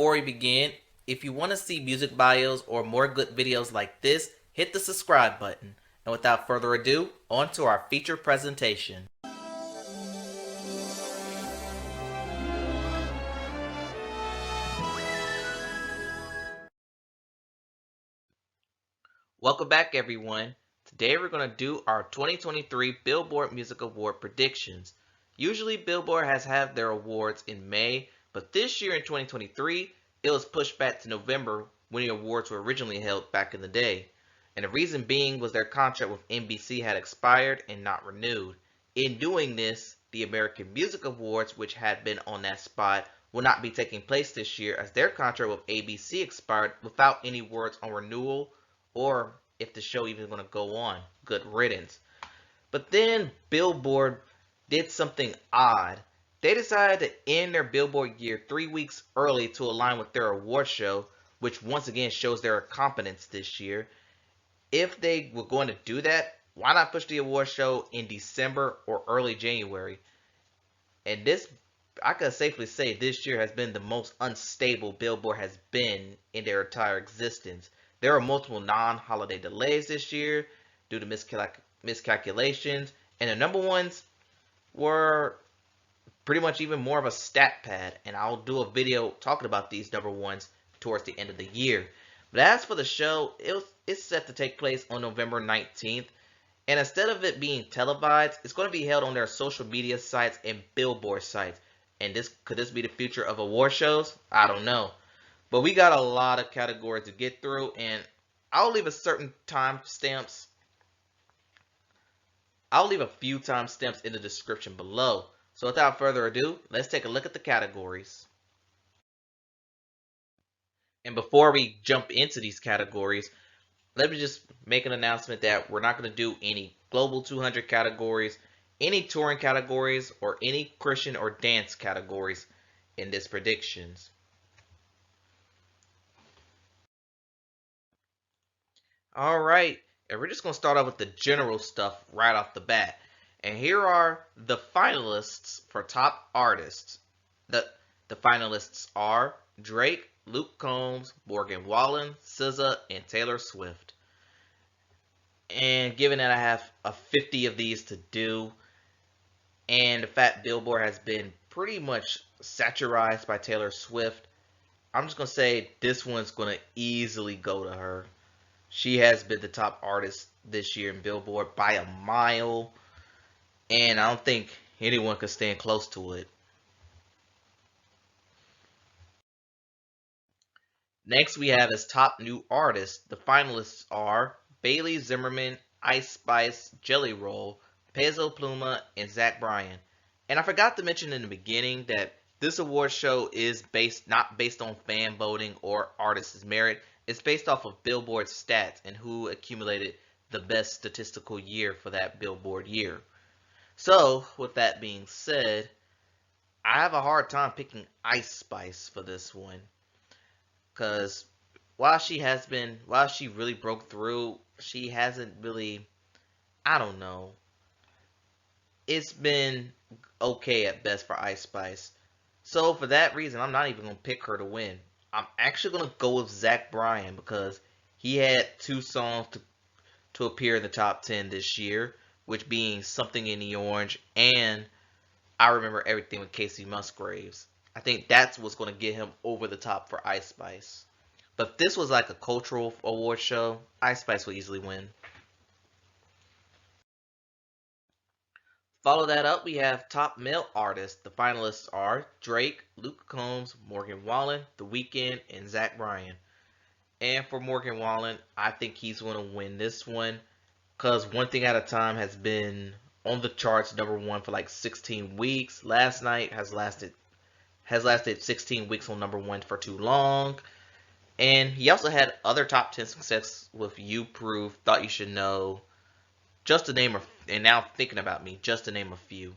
before we begin, if you want to see music bios or more good videos like this, hit the subscribe button. And without further ado, on to our feature presentation. Welcome back, everyone. Today we're going to do our 2023 Billboard Music Award predictions. Usually Billboard has had their awards in May, but this year in 2023, it was pushed back to November when the awards were originally held back in the day. And the reason being was their contract with NBC had expired and not renewed. In doing this, the American Music Awards, which had been on that spot, will not be taking place this year as their contract with ABC expired without any words on renewal or if the show even going to go on. Good riddance. But then Billboard did something odd. They decided to end their Billboard year 3 weeks early to align with their award show, which once again shows their incompetence this year. If they were going to do that, why not push the award show in December or early January? And this, I can safely say, this year has been the most unstable Billboard has been in their entire existence. There are multiple non-holiday delays this year due to miscalculations, and the number ones were pretty much even more of a stat pad, and I'll do a video talking about these number ones towards the end of the year. But as for the show, it's set to take place on November 19th, and instead of it being televised, it's going to be held on their social media sites and Billboard sites. And could this be the future of award shows? I don't know. But we got a lot of categories to get through, and I'll leave a certain timestamps. I'll leave a few timestamps in the description below. So without further ado, let's take a look at the categories. And before we jump into these categories, let me just make an announcement that we're not going to do any Global 200 categories, any touring categories, or any Christian or dance categories in this predictions. Alright, and we're just going to start off with the general stuff right off the bat. And here are the finalists for top artists. The finalists are Drake, Luke Combs, Morgan Wallen, SZA, and Taylor Swift. And given that I have 50 of these to do, and the fact Billboard has been pretty much satirized by Taylor Swift, I'm just going to say this one's going to easily go to her. She has been the top artist this year in Billboard by a mile, and I don't think anyone could stand close to it. Next we have as top new artist. The finalists are Bailey Zimmerman, Ice Spice, Jelly Roll, Peso Pluma, and Zach Bryan. And I forgot to mention in the beginning that this award show is not based on fan voting or artist's merit. It's based off of Billboard stats and who accumulated the best statistical year for that Billboard year. So, with that being said, I have a hard time picking Ice Spice for this one. Because while she really broke through, she hasn't really, I don't know. It's been okay at best for Ice Spice. So for that reason, I'm not even going to pick her to win. I'm actually going to go with Zach Bryan because he had 2 songs to appear in the top 10 this year, which being Something in the Orange and I Remember Everything with Casey Musgraves. I think that's what's going to get him over the top for Ice Spice. But if this was like a cultural award show, Ice Spice would easily win. Follow that up, we have top male artists. The finalists are Drake, Luke Combs, Morgan Wallen, The Weeknd, and Zach Bryan. And for Morgan Wallen, I think he's going to win this one because One Thing at a Time has been on the charts #1 for like 16 weeks. Last Night has lasted 16 weeks on #1 for too long. And he also had other top 10 success with You Prove, Thought You Should Know, just to name and Now Thinking About Me, just to name a few.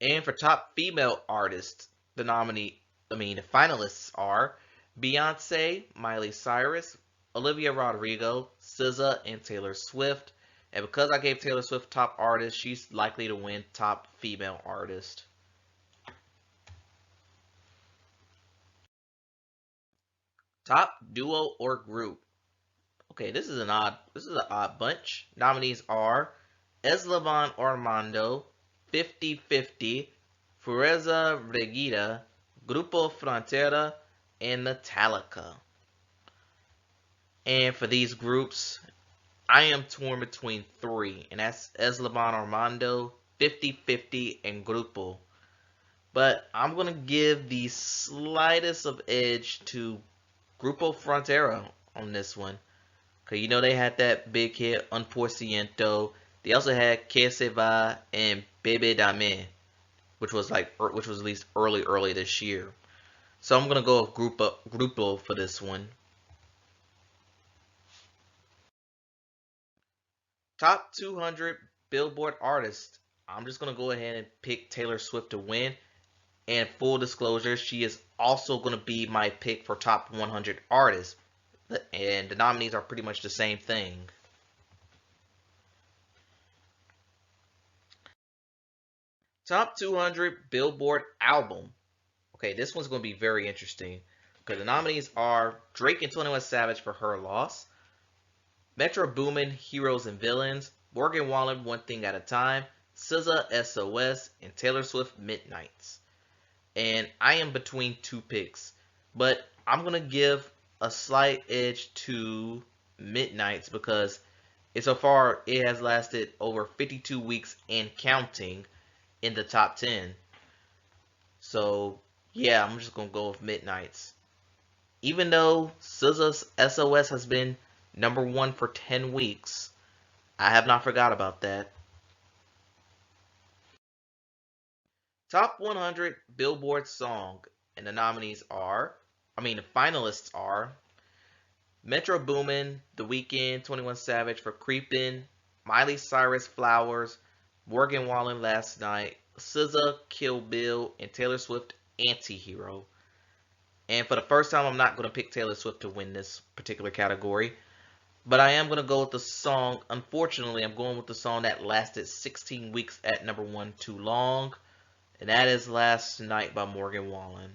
And for top female artists, the finalists are Beyonce, Miley Cyrus, Olivia Rodrigo, SZA, and Taylor Swift. And because I gave Taylor Swift top artist, she's likely to win top female artist. Top duo or group. Okay, this is an odd bunch. Nominees are Eslavan Armando, 50-50, Fureza Regida, Grupo Frontera, and Metallica. And for these groups, I am torn between three, and that's Eslavan Armando, 50-50, and Grupo. But I'm going to give the slightest of edge to Grupo Frontera on this one. Because you know they had that big hit, Un Por Ciento. They also had Que Se Va and bbma, which was released early this year. So I'm going to go with Grupo for this one. Top 200 Billboard artists. I'm just going to go ahead and pick Taylor Swift to win. And full disclosure, she is also going to be my pick for top 100 artists. And the nominees are pretty much the same thing. Top 200 Billboard album. Okay, this one's going to be very interesting. Because the nominees are Drake and 21 Savage for Her Loss, Metro Boomin, Heroes and Villains, Morgan Wallen, One Thing at a Time, SZA, SOS, and Taylor Swift, Midnights. And I am between two picks, but I'm going to give a slight edge to Midnights because so far it has lasted over 52 weeks and counting in the top 10. So yeah, I'm just going to go with Midnights. Even though SZA's SOS has been #1 for 10 weeks, I have not forgot about that. Top 100 Billboard song, and the finalists are Metro Boomin, The Weeknd, 21 Savage for Creepin', Miley Cyrus, Flowers, Morgan Wallen, Last Night, SZA, Kill Bill, and Taylor Swift, Antihero. And for the first time, I'm not going to pick Taylor Swift to win this particular category, but I am going to go with the song. Unfortunately, I'm going with the song that lasted 16 weeks at #1 too long. And that is Last Night by Morgan Wallen.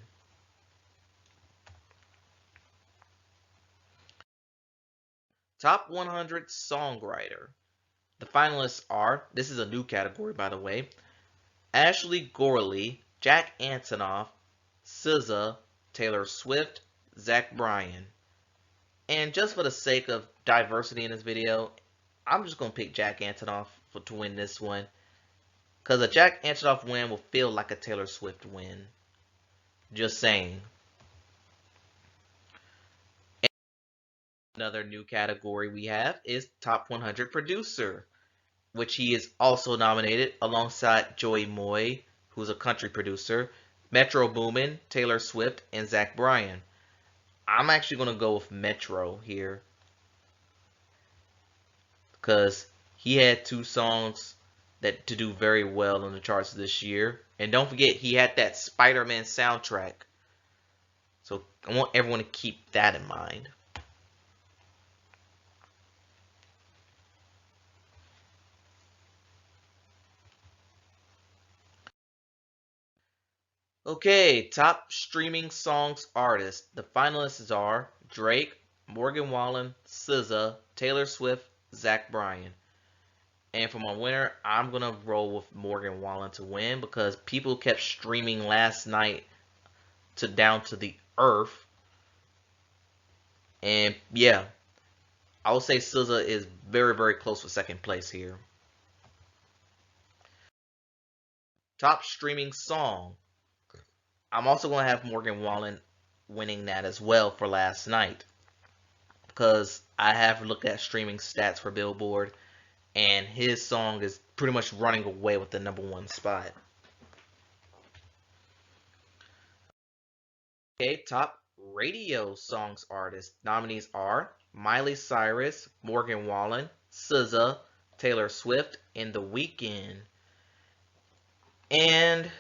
Top 100 Songwriter. The finalists are, this is a new category by the way, Ashley Gorley, Jack Antonoff, SZA, Taylor Swift, Zach Bryan. And just for the sake of diversity in this video, I'm just going to pick Jack Antonoff to win this one. Because a Jack Antonoff win will feel like a Taylor Swift win. Just saying. Another new category we have is Top 100 Producer, which he is also nominated alongside Joey Moy, who's a country producer, Metro Boomin, Taylor Swift, and Zach Bryan. I'm actually going to go with Metro here because he had two songs that to do very well on the charts this year. And don't forget, he had that Spider-Man soundtrack. So I want everyone to keep that in mind. Okay, top streaming songs artists. The finalists are Drake, Morgan Wallen, SZA, Taylor Swift, Zach Bryan. And for my winner, I'm going to roll with Morgan Wallen to win because people kept streaming Last Night down to the earth. And yeah, I would say SZA is very, very close for second place here. Top streaming song. I'm also going to have Morgan Wallen winning that as well for Last Night because I have looked at streaming stats for Billboard and his song is pretty much running away with the #1 spot. Okay, top radio songs artists. Nominees are Miley Cyrus, Morgan Wallen, SZA, Taylor Swift, and The Weeknd. And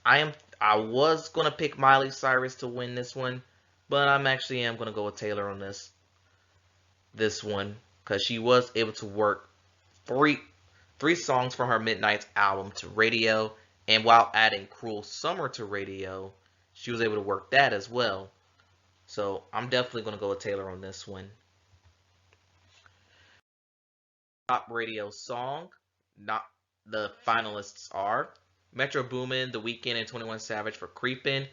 I was gonna pick Miley Cyrus to win this one, but I'm gonna go with Taylor on this one. because she was able to work three songs from her Midnight's album to radio, and while adding Cruel Summer to radio, she was able to work that as well. So I'm definitely going to go with Taylor on this one. Top radio song, not the finalists are Metro Boomin, The Weeknd, and 21 Savage for Creepin',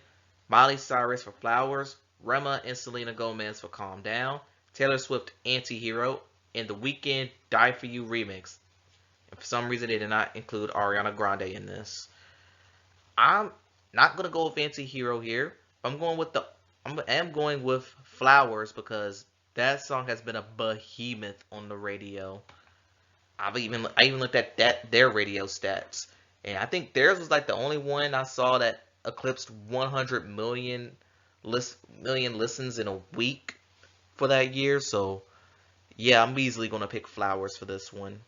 Miley Cyrus for Flowers, Rema and Selena Gomez for Calm Down, Taylor Swift Anti-Hero, and The Weeknd Die For You remix. And for some reason they did not include Ariana Grande in this. I'm not gonna go with Anti-Hero here. I'm going with Flowers because that song has been a behemoth on the radio. I even looked at their radio stats, and I think theirs was like the only one I saw that eclipsed 100 million listens in a week for that year. So yeah, I'm easily gonna pick Flowers for this one.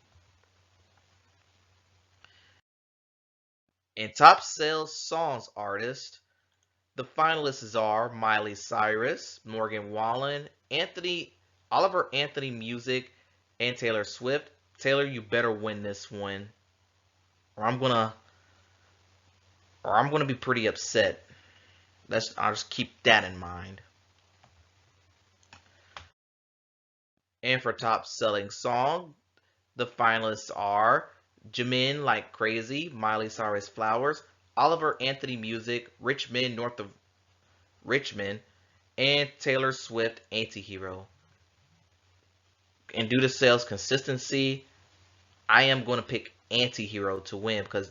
And top sales songs artist, the finalists are Miley Cyrus, Morgan Wallen, Oliver Anthony Music, and Taylor Swift. Taylor, you better win this one, or I'm gonna be pretty upset. I'll just keep that in mind. And for top selling song, the finalists are Jimin Like Crazy, Miley Cyrus Flowers, Oliver Anthony Music, Rich Men North of Richmond, and Taylor Swift Anti-Hero. And due to sales consistency, I am going to pick Anti-Hero to win because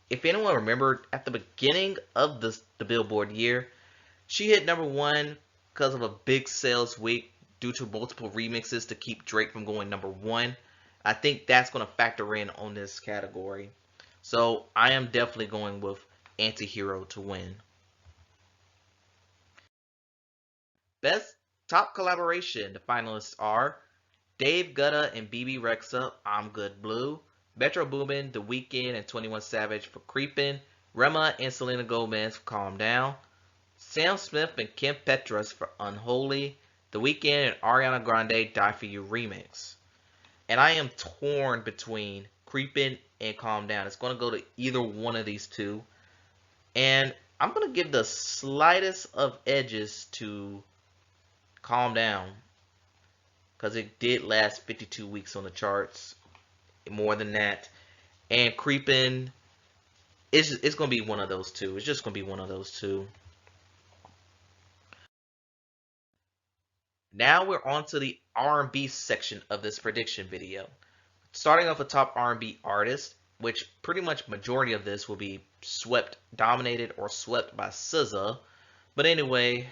if anyone remembered at the beginning of the Billboard year, she hit #1 because of a big sales week due to multiple remixes to keep Drake from going #1. I think that's going to factor in on this category. So I am definitely going with Anti-Hero to win. Best top collaboration. The finalists are Dave Guetta and BB Rexa, I'm Good Blue, Metro Boomin, The Weeknd, and 21 Savage for Creepin', Rema and Selena Gomez for Calm Down, Sam Smith and Kim Petras for Unholy, The Weeknd and Ariana Grande Die For You remix. And I am torn between Creepin' and Calm Down. It's going to go to either one of these two. And I'm going to give the slightest of edges to Calm Down, because it did last 52 weeks on the charts, more than that. And Creepin', it's going to be one of those two. It's just going to be one of those two. Now we're on to the R&B section of this prediction video. Starting off with top R&B artist, which pretty much majority of this will be dominated or swept by SZA. But anyway,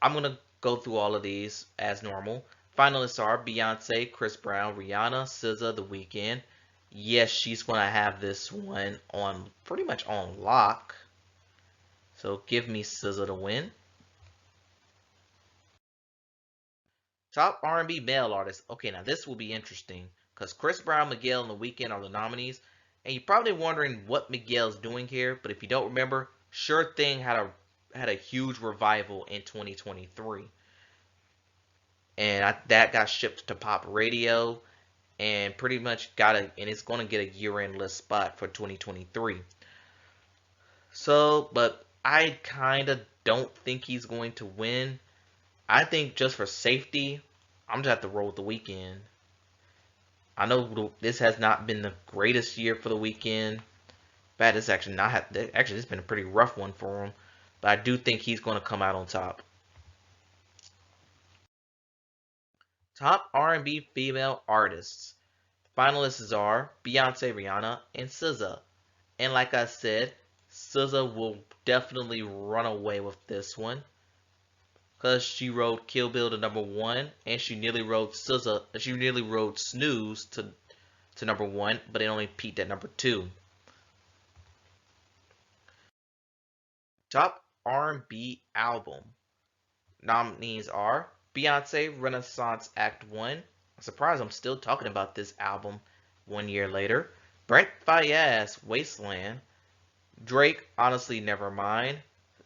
I'm going to go through all of these as normal. Finalists are Beyonce, Chris Brown, Rihanna, SZA, The Weeknd. Yes, she's going to have this one on pretty much on lock. So give me SZA to win. Top R&B male artist. Okay, now this will be interesting because Chris Brown, Miguel, and The Weeknd are the nominees. And you're probably wondering what Miguel's doing here. But if you don't remember, Sure Thing had a huge revival in 2023. And that got shipped to pop radio and pretty much and it's going to get a year-end list spot for 2023. So, but I kind of don't think he's going to win. I think just for safety, I'm just have to roll with The Weeknd. I know this has not been the greatest year for The Weeknd. But it's actually it's been a pretty rough one for him. But I do think he's going to come out on top. Top R&B female artists. Finalists are Beyonce, Rihanna, and SZA. And like I said, SZA will definitely run away with this one, because she rode Kill Bill to #1, and she nearly rode Snooze to #1, but it only peaked at #2. Top R&B album. Nominees are Beyonce, Renaissance Act 1. I'm surprised I'm still talking about this album 1 year later. Brent Faiyaz, Wasteland. Drake, Honestly Nevermind.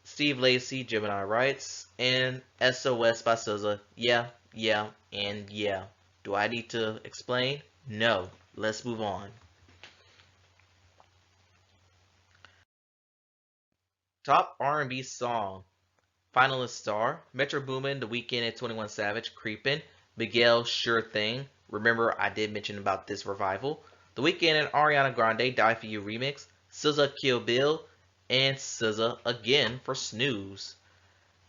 Steve Lacy, Gemini Rights. And SOS by SZA, Yeah, Yeah, and Yeah. Do I need to explain? No. Let's move on. Top R&B song. Finalists are Metro Boomin, The Weeknd and 21 Savage, Creepin', Miguel, Sure Thing. Remember, I did mention about this revival. The Weeknd and Ariana Grande, Die For You remix, SZA, Kill Bill, and SZA again for Snooze.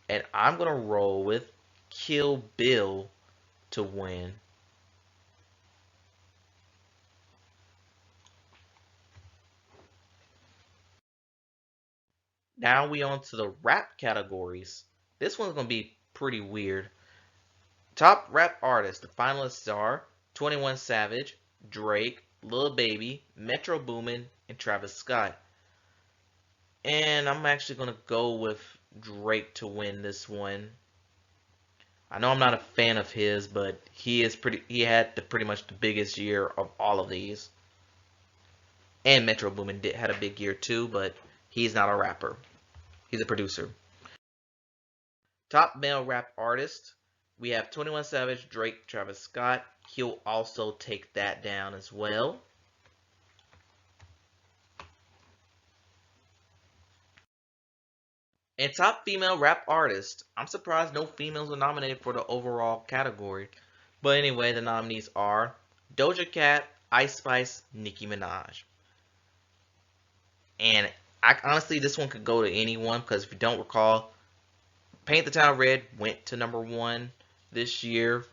And I'm gonna roll with Kill Bill to win. Now we on to the rap categories. This one's gonna be pretty weird. Top rap artists. The finalists are 21 Savage, Drake, Lil Baby, Metro Boomin, and Travis Scott. And I'm actually gonna go with Drake to win this one. I know I'm not a fan of his, but he had pretty much the biggest year of all of these. And Metro Boomin had a big year too, but he's not a rapper. He's a producer. Top male rap artist. We have 21 Savage, Drake, Travis Scott. He'll also take that down as well. And top female rap artist. I'm surprised no females were nominated for the overall category. But anyway, the nominees are Doja Cat, Ice Spice, Nicki Minaj. And honestly, this one could go to anyone because if you don't recall, Paint the Town Red went to #1 this year.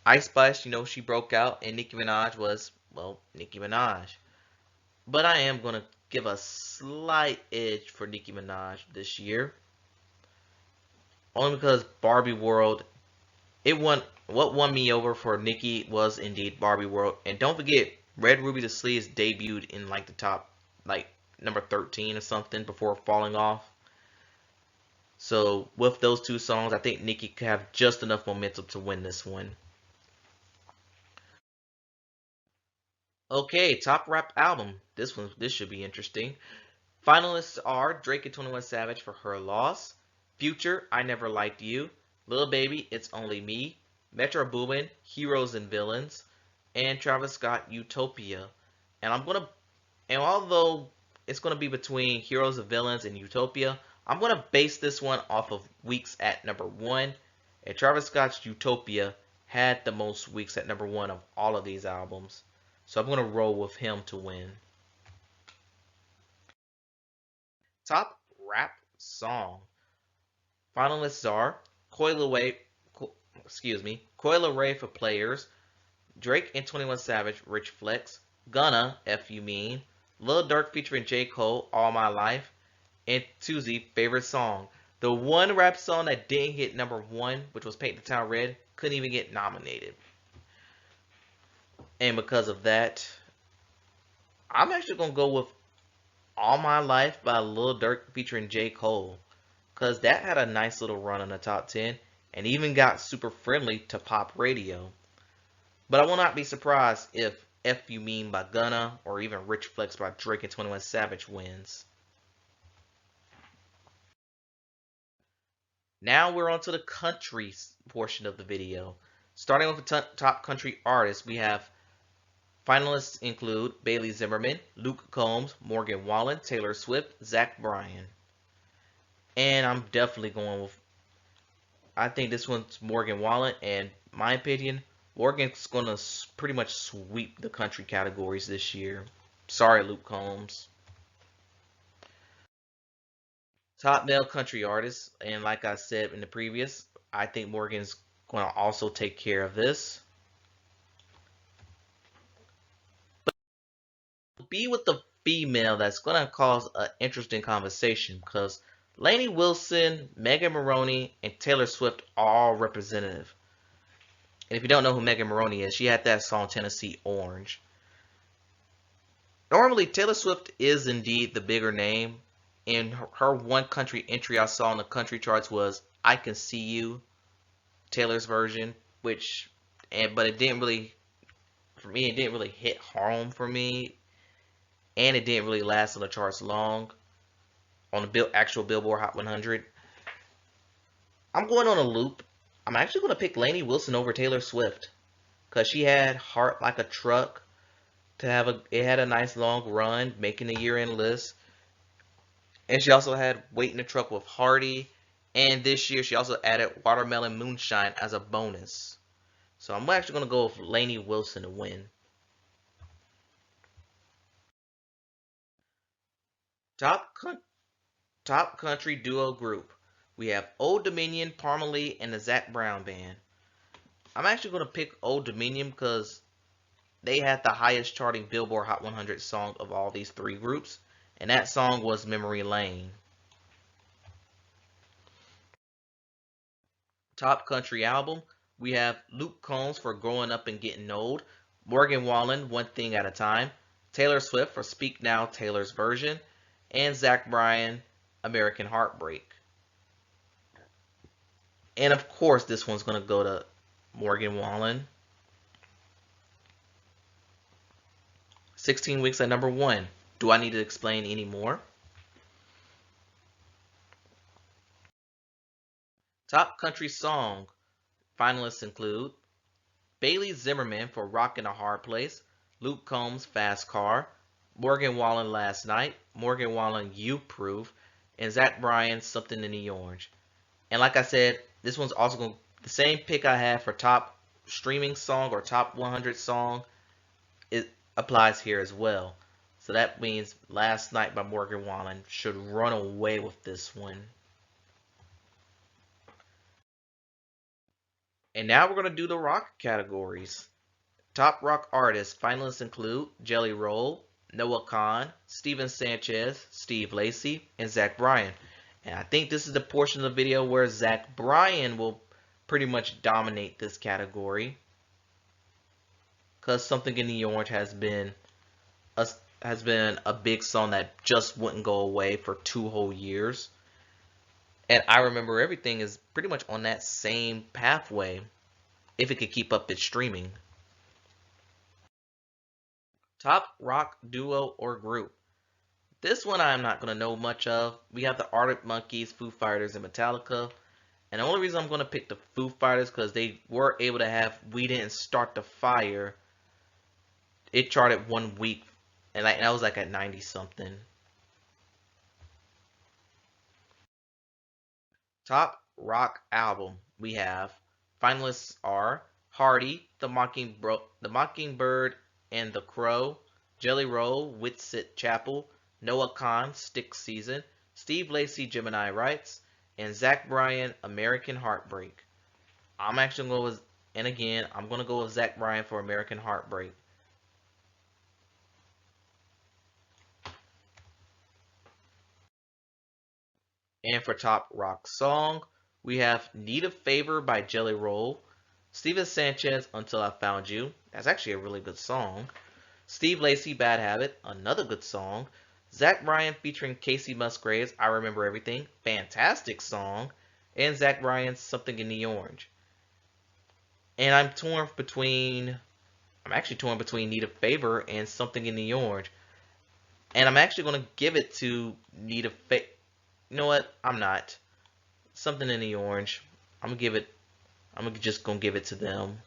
Ice Spice, she broke out, and Nicki Minaj was, well, Nicki Minaj. But I am going to give a slight edge for Nicki Minaj this year. Only because Barbie World, what won me over for Nicki was indeed Barbie World. And don't forget, Red Ruby Da Sleeves debuted in like the top, like number 13 or something before falling off. So with those two songs, I think Nicki could have just enough momentum to win this one. Okay, top rap album. This should be interesting. Finalists are Drake and 21 Savage for Her Loss, Future, I Never Liked You, Lil Baby, It's Only Me, Metro Boomin, Heroes and Villains, and Travis Scott, Utopia. And although it's gonna be between Heroes and Villains and Utopia, I'm gonna base this one off of weeks at #1. And Travis Scott's Utopia had the most weeks at #1 of all of these albums. So I'm gonna roll with him to win. Top rap song. Finalists are Coil Away, Coil Ray for Players, Drake and 21 Savage, Rich Flex, Gunna, F You Mean, Lil Durk featuring J. Cole, All My Life, and Tuesday, Favorite Song. The one rap song that didn't hit #1, which was Paint the Town Red, couldn't even get nominated. And because of that, I'm actually going to go with All My Life by Lil Durk featuring J. Cole. Because that had a nice little run in the top 10 and even got super friendly to pop radio. But I will not be surprised if F You Mean by Gunna or even Rich Flex by Drake and 21 Savage wins. Now we're on to the country portion of the video. Starting with the top country artists, we have finalists include Bailey Zimmerman, Luke Combs, Morgan Wallen, Taylor Swift, Zach Bryan. And I'm definitely going with, I think this one's Morgan Wallen, and my opinion, Morgan's going to pretty much sweep the country categories this year. Sorry, Luke Combs. Top male country artists, and like I said in the previous, I think Morgan's going to also take care of this. But be with the female that's going to cause an interesting conversation because Lainey Wilson, Megan Maroney, and Taylor Swift are all representative. And if you don't know who Megan Maroney is, she had that song Tennessee Orange. Normally, Taylor Swift is indeed the bigger name. And her one country entry I saw on the country charts was I Can See You, Taylor's version, but it didn't really, for me, it didn't really hit home for me. And it didn't really last on the charts long on the actual Billboard Hot 100. I'm going on a loop. I'm actually going to pick Lainey Wilson over Taylor Swift because she had Heart Like a Truck to have it had a nice long run, making the year-end list. And she also had Wait in the Truck with Hardy. And this year she also added Watermelon Moonshine as a bonus. So I'm actually going to go with Lainey Wilson to win. Top Top Country Duo Group. We have Old Dominion, Parmalee, and the Zac Brown Band. I'm actually going to pick Old Dominion because they had the highest charting Billboard Hot 100 song of all these three groups. And that song was Memory Lane. Top Country Album. We have Luke Combs for Growing Up and Getting Old. Morgan Wallen, One Thing at a Time. Taylor Swift for Speak Now, Taylor's Version. And Zach Bryan, American Heartbreak. And of course, this one's going to go to Morgan Wallen. 16 weeks at number 1. Do I need to explain any more? Top Country Song. Finalists include Bailey Zimmerman for Rockin' a Hard Place, Luke Combs, Fast Car, Morgan Wallen, Last Night, Morgan Wallen, You Prove, and Zach Bryan, Something in the Orange. And like I said, this one's also going to the same pick I had for top streaming song or top 100 song. It applies here as well. So that means Last Night by Morgan Wallen should run away with this one. And now we're going to do the rock categories. Top rock artists finalists include Jelly Roll, Noah Kahan, Steven Sanchez, Steve Lacy, and Zach Bryan. And I think this is the portion of the video where Zach Bryan will pretty much dominate this category, because Something in the Orange has been a big song that just wouldn't go away for 2 whole years. And I Remember Everything is pretty much on that same pathway if it could keep up its streaming. Top rock duo or group. This one I'm not going to know much of. We have the Arctic Monkeys, Foo Fighters, and Metallica. And the only reason I'm going to pick the Foo Fighters because they were able to have We Didn't Start the Fire. It charted 1 week, and that was like at 90 something. Top rock album. We have finalists are Hardy, The Mockingbird and the Crow, Jelly Roll, Whitsit Chapel, Noah Kahan, Stick Season, Steve Lacy, Gemini Rights, and Zach Bryan, American Heartbreak. I'm actually going to go with, and again, I'm going to go with Zach Bryan for American Heartbreak. And for top rock song, we have Need a Favor by Jelly Roll, Steven Sanchez, Until I Found You. That's actually a really good song. Steve Lacy, Bad Habit, another good song. Zach Bryan featuring Casey Musgraves, I Remember Everything, fantastic song. And Zach Bryan's Something in the Orange. And I'm actually torn between Need a Favor and Something in the Orange. And I'm actually going to give it to Need a Favor. You know what? I'm not. Something in the Orange. I'm just gonna give it to them.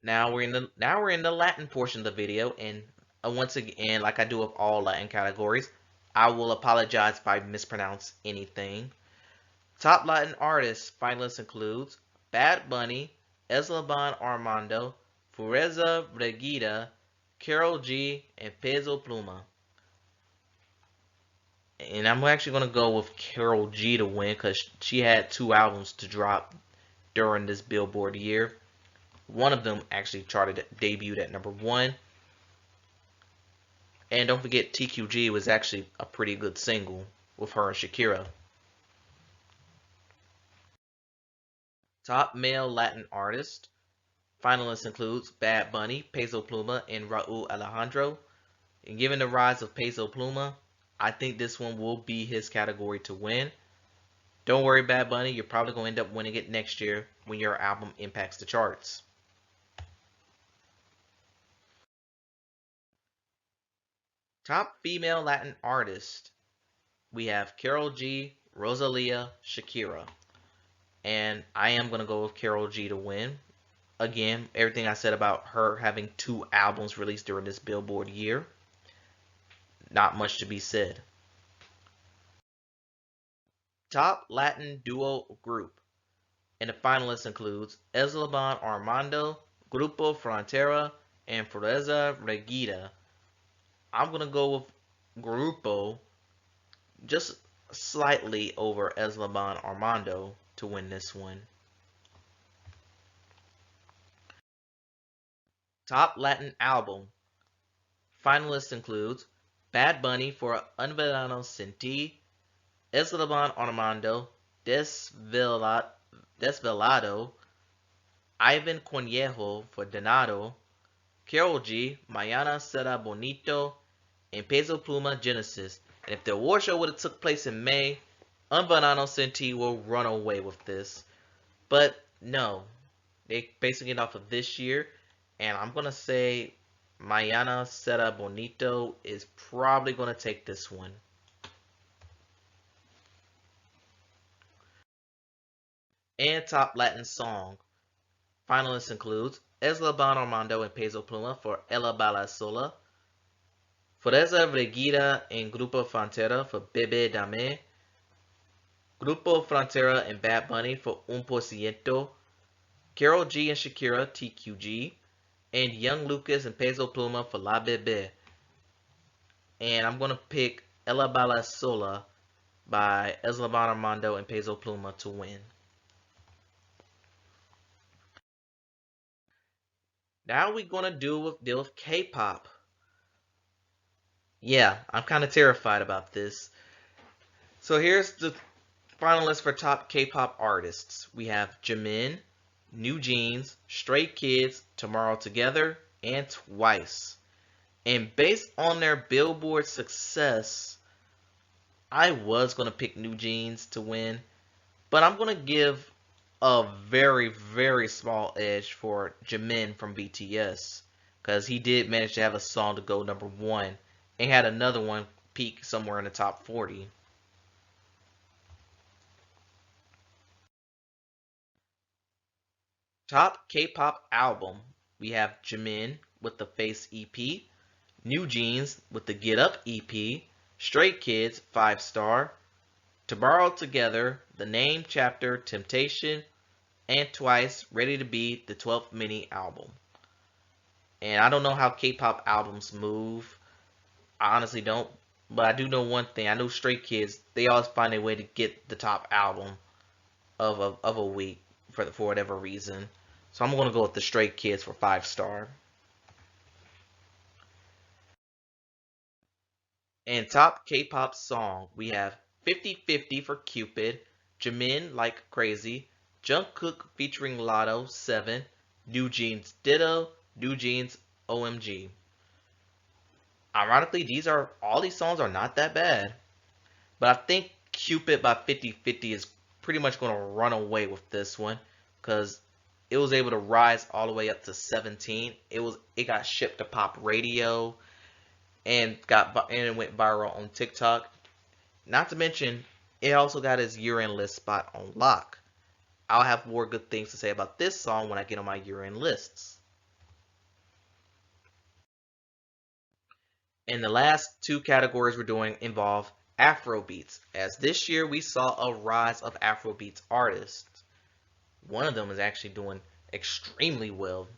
Now we're in the Latin portion of the video, and once again, like I do with all Latin categories, I will apologize if I mispronounce anything. Top Latin artists finalists includes Bad Bunny, Eslaban Armando, Fureza Regida, Karol G, and Peso Pluma. And I'm actually going to go with Karol G to win because she had 2 albums to drop during this Billboard year. One of them actually debuted at number 1. And don't forget TQG was actually a pretty good single with her and Shakira. Top male Latin artist. Finalists includes Bad Bunny, Peso Pluma, and Raul Alejandro. And given the rise of Peso Pluma, I think this one will be his category to win. Don't worry, Bad Bunny, you're probably going to end up winning it next year when your album impacts the charts. Top female Latin artist. We have Karol G, Rosalia, Shakira. And I am going to go with Karol G to win. Again, everything I said about her having 2 albums released during this Billboard year, not much to be said. Top Latin Duo Group. And the finalists includes Eslaban Armando, Grupo Frontera, and Freza Regida. I'm going to go with Grupo just slightly over Eslaban Armando to win this one. Top Latin Album. Finalists includes Bad Bunny for Un Verano Sin Ti, Eslaban Armando, Desvelado, Ivan Conejo for Donado, Karol G, Mañana Será Bonito, and Peso Pluma Genesis. And if the award show would have took place in May, Un Verano Sin Ti will run away with this. But no, they basing it off of this year, and I'm gonna say Mañana Será Bonito is probably gonna take this one. And Top Latin Song. Finalists includes Eslaban Armando and Peso Pluma for Ella Bala Sola, Freza Regida and Grupo Frontera for bbma, Grupo Frontera and Bad Bunny for 1%, Karol G and Shakira TQG, and Young Lucas and Peso Pluma for La Bebe. And I'm going to pick Ella Bala Sola by Eslaban Armando and Peso Pluma to win. Now we're going to deal with K-pop. Yeah, I'm kind of terrified about this. So here's the finalists for top K-pop artists. We have Jimin, New Jeans, Stray Kids, Tomorrow Together, and Twice. And based on their Billboard success, I was going to pick New Jeans to win, but I'm going to give a very, very small edge for Jimin from BTS, because he did manage to have a song to go #1 and had another one peak somewhere in the top 40. Top K-pop album. We have Jimin with the Face EP, New Jeans with the Get Up EP, Stray Kids 5-star, Tomorrow Together, The Name Chapter, Temptation, and Twice, Ready to Be, the 12th mini album. And I don't know how K-pop albums move. I honestly don't. But I do know one thing. I know Stray Kids, they always find a way to get the top album of a week for whatever reason. So I'm going to go with the Stray Kids for 5-star. And top K-pop song, we have 50/50 for Cupid, Jimin Like Crazy, Jungkook featuring Lotto 7, New Jeans Ditto, New Jeans OMG. Ironically, all these songs are not that bad. But I think Cupid by 50/50 is pretty much going to run away with this one, because it was able to rise all the way up to 17. It got shipped to pop radio and it went viral on TikTok. Not to mention, it also got its year-end list spot on lock. I'll have more good things to say about this song when I get on my year-end lists. And the last 2 categories we're doing involve Afrobeats, as this year we saw a rise of Afrobeats artists. One of them is actually doing extremely well.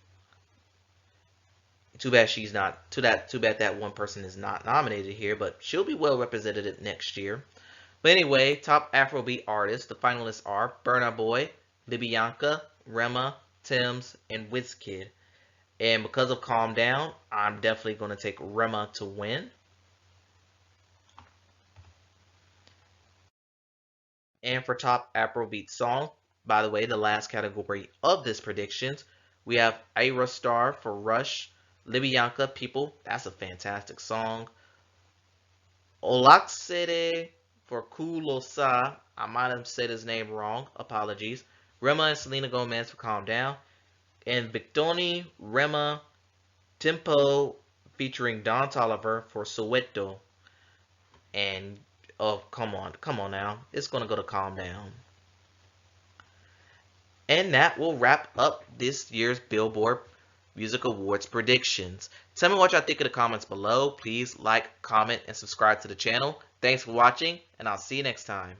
Too bad that one person is not nominated here, but she'll be well represented next year. But anyway, top Afrobeat artists, the finalists are Burna Boy, Bibianca, Rema, Tems, and Wizkid. And because of Calm Down, I'm definitely going to take Rema to win. And for top Afrobeat song, by the way, the last category of this predictions, we have Ira Star for Rush, Libyanka People, that's a fantastic song. Olaxede for Kulosa, I might have said his name wrong, apologies. Rema and Selena Gomez for Calm Down. And Victoni, Rema, Tempo featuring Don Toliver for Soweto. And oh, come on now, it's gonna go to Calm Down. And that will wrap up this year's Billboard Music Awards predictions. Tell me what y'all think in the comments below. Please like, comment, and subscribe to the channel. Thanks for watching, and I'll see you next time.